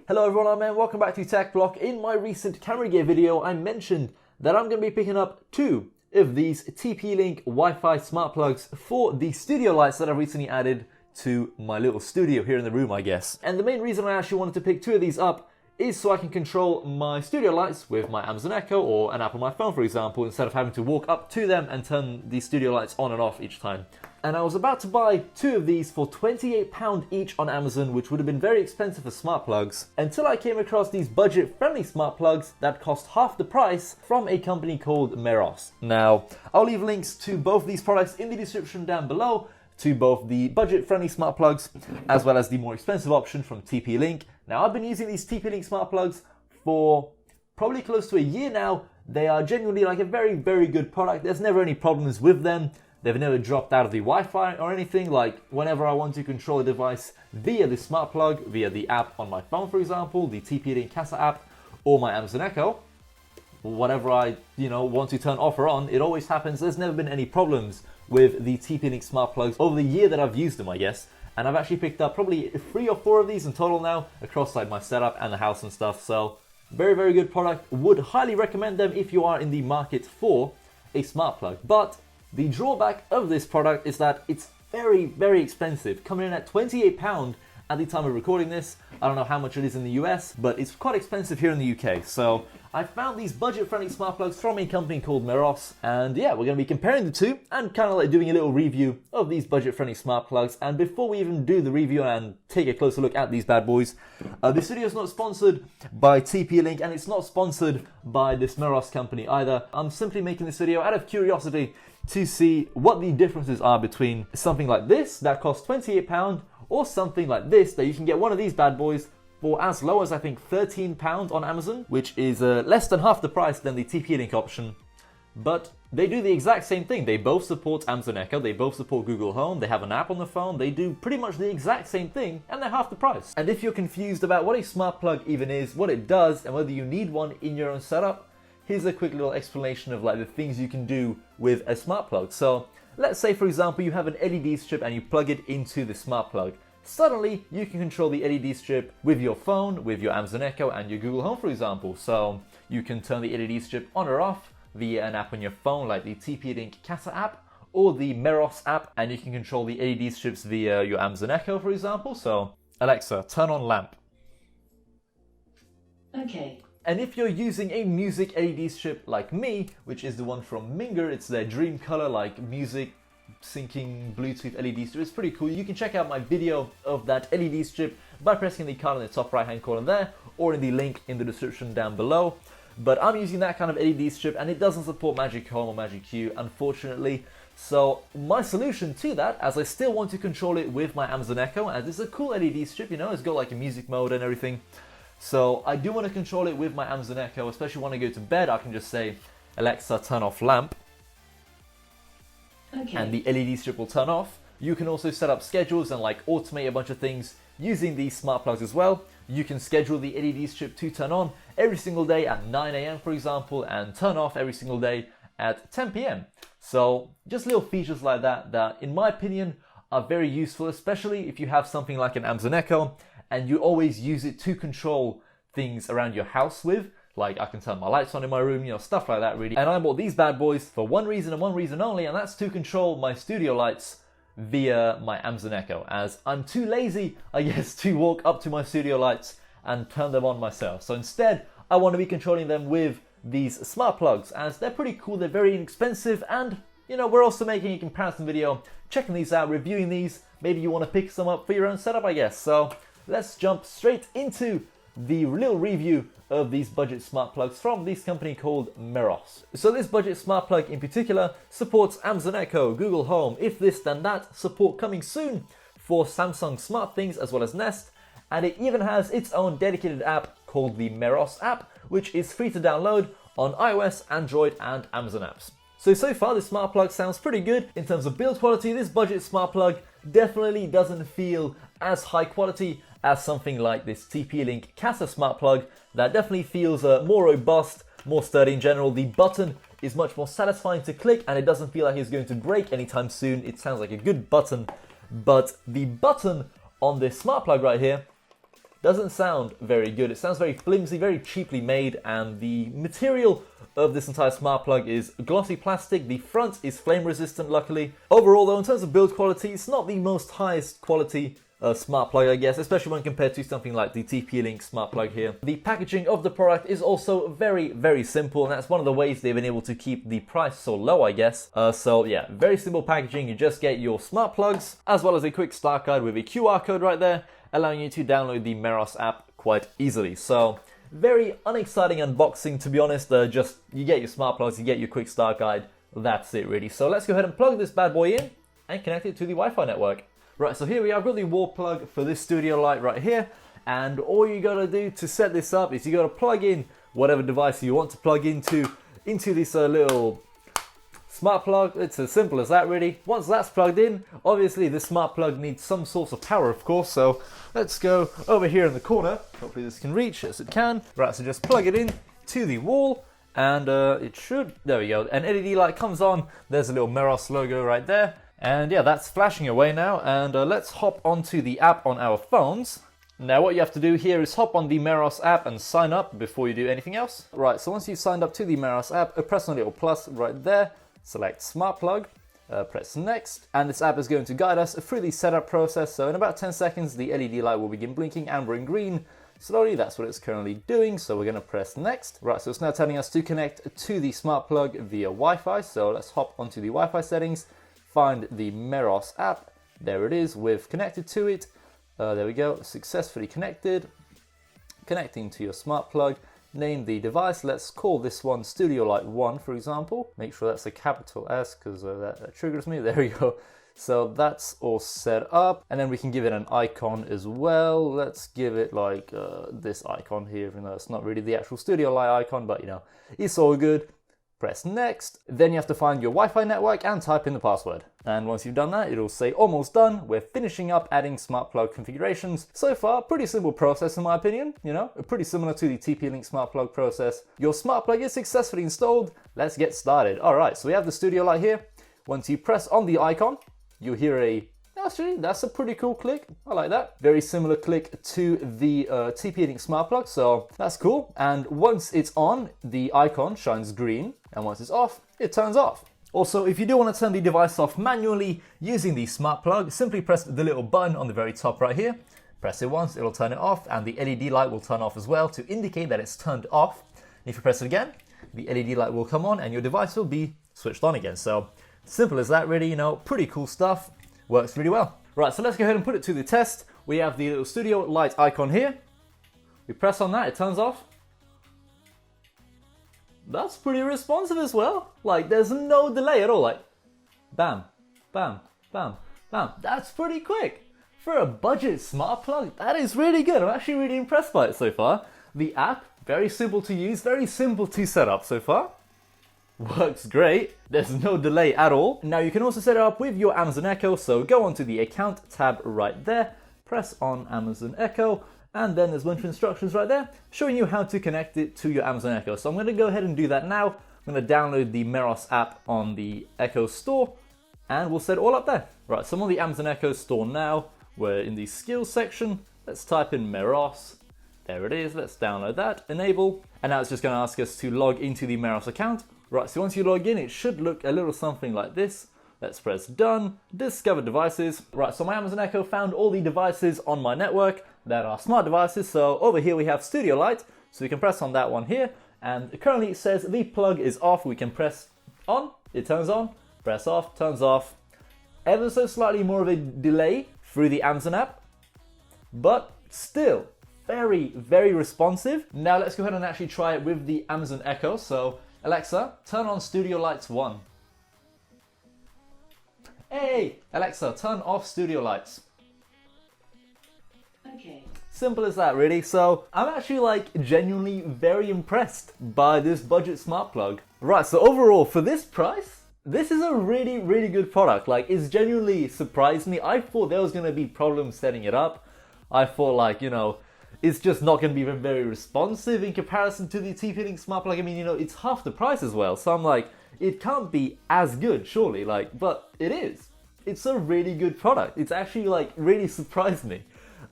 Hello everyone, I'm Man. Welcome back to TechBlock. In my recent camera gear video, I mentioned that I'm going to be picking up two of these TP-Link Wi-Fi smart plugs for the studio lights that I've recently added to my little studio here in the room, I guess. And the main reason I actually wanted to pick two of these up is so I can control my studio lights with my Amazon Echo or an app on my phone, for example, instead of having to walk up to them and turn the studio lights on and off each time. And I was about to buy two of these for £28 each on Amazon, which would have been very expensive for smart plugs, until I came across these budget-friendly smart plugs that cost half the price from a company called Meros. Now, I'll leave links to both these products in the description down below, to both the budget-friendly smart plugs as well as the more expensive option from TP-Link. Now, I've been using these TP-Link smart plugs for probably close to a year now. They are genuinely like a very, very good product. There's never any problems with them. They've never dropped out of the Wi-Fi or anything. Like, whenever I want to control a device via the smart plug, via the app on my phone, for example, the TP-Link Casa app, or my Amazon Echo, whatever I, want to turn off or on, it always happens. There's never been any problems with the TP-Link smart plugs over the year that I've used them, I guess. And I've actually picked up probably 3 or 4 of these in total now across like my setup and the house and stuff. So very, very good product. Would highly recommend them if you are in the market for a smart plug. But the drawback of this product is that it's very, very expensive, coming in at £28 at the time of recording this. I don't know how much it is in the US, but it's quite expensive here in the UK. So I found these budget-friendly smart plugs from a company called Meros, and yeah, we're going to be comparing the two and kind of like doing a little review of these budget-friendly smart plugs. And before we even do the review and take a closer look at these bad boys, this video is not sponsored by TP-Link and it's not sponsored by this Meros company either. I'm simply making this video out of curiosity to see what the differences are between something like this that costs £28 or something like this that you can get one of these bad boys for as low as I think £13 on Amazon, which is less than half the price than the TP-Link option. But they do the exact same thing. They both support Amazon Echo, they both support Google Home, they have an app on the phone, they do pretty much the exact same thing, and they're half the price. And if you're confused about what a smart plug even is, what it does, and whether you need one in your own setup, here's a quick little explanation of like the things you can do with a smart plug. So let's say, for example, you have an LED strip and you plug it into the smart plug. Suddenly, you can control the LED strip with your phone, with your Amazon Echo and your Google Home, for example. So you can turn the LED strip on or off via an app on your phone, like the TP-Link Casa app or the Meros app, and you can control the LED strips via your Amazon Echo, for example. So, Alexa, turn on lamp. Okay. And if you're using a music LED strip like me, which is the one from Minger, it's their dream color, like music syncing Bluetooth LED strip. It's pretty cool. You can check out my video of that LED strip by pressing the card in the top right hand corner there, or in the link in the description down below. But I'm using that kind of LED strip and it doesn't support Magic Home or Magic Q, unfortunately. So my solution to that, as I still want to control it with my Amazon Echo, as it's a cool LED strip, it's got like a music mode and everything. So I do want to control it with my Amazon Echo, especially when I go to bed. I can just say, Alexa, turn off lamp. Okay. And the LED strip will turn off. You can also set up schedules and like automate a bunch of things using these smart plugs as well. You can schedule the LED strip to turn on every single day at 9 AM, for example, and turn off every single day at 10 PM. So just little features like that that, in my opinion, are very useful, especially if you have something like an Amazon Echo and you always use it to control things around your house with. Like, I can turn my lights on in my room, stuff like that, really. And I bought these bad boys for one reason and one reason only, and that's to control my studio lights via my Amazon Echo, as I'm too lazy, I guess, to walk up to my studio lights and turn them on myself. So instead, I want to be controlling them with these smart plugs, as they're pretty cool, they're very inexpensive, and, we're also making a comparison video, checking these out, reviewing these. Maybe you want to pick some up for your own setup, I guess. So let's jump straight into the little review of these budget smart plugs from this company called Meros. So this budget smart plug in particular supports Amazon Echo, Google Home, If This Then That, support coming soon for Samsung SmartThings as well as Nest, and it even has its own dedicated app called the Meros app, which is free to download on iOS, Android and Amazon apps. So far this smart plug sounds pretty good. In terms of build quality, this budget smart plug definitely doesn't feel as high quality as something like this TP-Link Casa smart plug that definitely feels more robust, more sturdy in general. The button is much more satisfying to click and it doesn't feel like it's going to break anytime soon. It sounds like a good button, but the button on this smart plug right here doesn't sound very good. It sounds very flimsy, very cheaply made, and the material of this entire smart plug is glossy plastic. The front is flame resistant, luckily. Overall though, in terms of build quality, it's not the most highest quality smart plug, I guess, especially when compared to something like the TP-Link smart plug here. The packaging of the product is also very, very simple, and that's one of the ways they've been able to keep the price so low, I guess. So yeah, very simple packaging. You just get your smart plugs, as well as a quick start guide with a QR code right there, allowing you to download the Meros app quite easily. So very unexciting unboxing, to be honest. Just you get your smart plugs, you get your quick start guide. That's it really. So let's go ahead and plug this bad boy in and connect it to the Wi-Fi network. Right, so here we are. I've got the wall plug for this studio light right here, and all you gotta do to set this up is you gotta plug in whatever device you want to plug into this little smart plug. It's as simple as that really. Once that's plugged in, obviously this smart plug needs some source of power, of course, so let's go over here in the corner. Hopefully this can reach, as it can. Right, so just plug it in to the wall, and it should, there we go. An LED light comes on, there's a little Meros logo right there. And yeah, that's flashing away now, and let's hop onto the app on our phones. Now what you have to do here is hop on the Meros app and sign up before you do anything else. Right, so once you've signed up to the Meros app, press on the little plus right there, select Smart Plug, press Next, and this app is going to guide us through the setup process. So in about 10 seconds, the LED light will begin blinking amber and green. Slowly, that's what it's currently doing, so we're going to press Next. Right, so it's now telling us to connect to the Smart Plug via Wi-Fi, so let's hop onto the Wi-Fi settings. Find the Meros app, there it is, we've connected to it, there we go, successfully connected, connecting to your smart plug, name the device, let's call this one Studio Light 1 for example, make sure that's a capital S because that triggers me, there we go. So that's all set up, and then we can give it an icon as well. Let's give it like this icon here, even though it's not really the actual Studio Light icon, but you know, it's all good. Press Next, then you have to find your Wi-Fi network and type in the password. And once you've done that, it'll say almost done. We're finishing up adding smart plug configurations. So far, pretty simple process in my opinion, you know, pretty similar to the TP-Link smart plug process. Your smart plug is successfully installed. Let's get started. All right, so we have the studio light here. Once you press on the icon, you'll hear a, actually, that's a pretty cool click. I like that. Very similar click to the TP-Link smart plug, so that's cool. And once it's on, the icon shines green, and once it's off, it turns off. Also, if you do want to turn the device off manually using the smart plug, simply press the little button on the very top right here. Press it once, it'll turn it off, and the LED light will turn off as well to indicate that it's turned off. If you press it again, the LED light will come on and your device will be switched on again. So simple as that really, you know, pretty cool stuff. Works really well. Right, so let's go ahead and put it to the test. We have the little studio light icon here. We press on that, it turns off. That's pretty responsive as well. Like, there's no delay at all. Like, bam, bam, bam, bam. That's pretty quick. For a budget smart plug, that is really good. I'm actually really impressed by it so far. The app, very simple to use, very simple to set up so far. Works great. There's no delay at all. Now you can also set it up with your Amazon Echo, so go onto the account tab right there, press on Amazon Echo, and then there's a bunch of instructions right there showing you how to connect it to your Amazon Echo. So I'm going to go ahead and do that now. I'm going to download the Meros app on the Echo store, and we'll set it all up there. Right, so I'm on the Amazon Echo store now. We're in the skills section. Let's type in Meros. There it is. Let's download that, enable, and now it's just going to ask us to log into the Meros account. Right, so once you log in, it should look a little something like this. Let's press done, discover devices. Right, so my Amazon Echo found all the devices on my network that are smart devices. So over here we have Studio Light, so we can press on that one here. And currently it says the plug is off. We can press on, it turns on, press off, turns off. Ever so slightly more of a delay through the Amazon app, but still very, very responsive. Now let's go ahead and actually try it with the Amazon Echo. So Alexa, turn on Studio Lights 1. Hey, Alexa, turn off Studio Lights. Okay. Simple as that, really. So I'm actually like genuinely very impressed by this budget smart plug. Right, so overall for this price, this is a really, really good product. Like, it's genuinely surprised me. I thought there was going to be problems setting it up. I thought, like, you know, it's just not going to be very responsive in comparison to the TP-Link smart plug. I mean, you know, it's half the price as well. So I'm like, it can't be as good, surely. Like, but it is. It's a really good product. It's actually like really surprised me.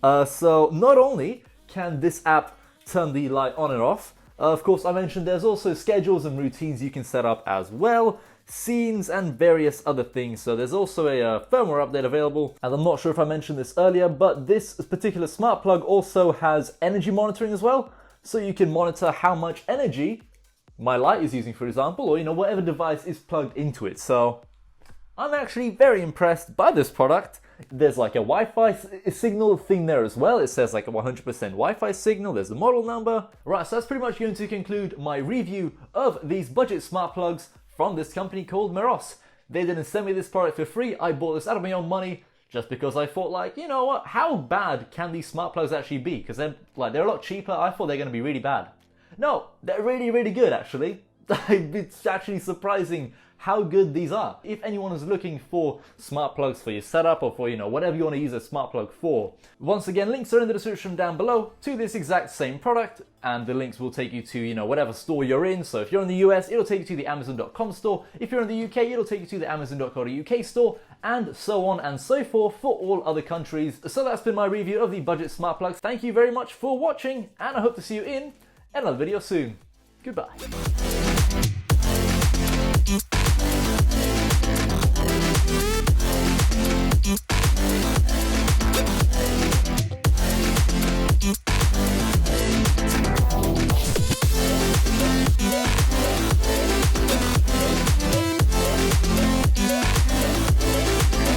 So not only can this app turn the light on and off. Of course, I mentioned there's also schedules and routines you can set up as well, scenes and various other things. So there's also a firmware update available, and I'm not sure if I mentioned this earlier, but this particular smart plug also has energy monitoring as well. So you can monitor how much energy my light is using, for example, or whatever device is plugged into it. So I'm actually very impressed by this product. There's like a Wi-Fi signal thing there as well. It says like a 100% Wi-Fi signal. There's the model number. Right, so that's pretty much going to conclude my review of these budget smart plugs from this company called Meros. They didn't send me this product for free. I bought this out of my own money just because I thought, like, you know what, how bad can these smart plugs actually be? Because they're a lot cheaper. I thought they're going to be really bad. No, they're really, really good actually. It's actually surprising how good these are. If anyone is looking for smart plugs for your setup or for, whatever you want to use a smart plug for, once again, links are in the description down below to this exact same product, and the links will take you to, whatever store you're in. So if you're in the US, it'll take you to the Amazon.com store. If you're in the UK, it'll take you to the Amazon.co.uk store, and so on and so forth for all other countries. So that's been my review of the budget smart plugs. Thank you very much for watching, and I hope to see you in another video soon. Goodbye.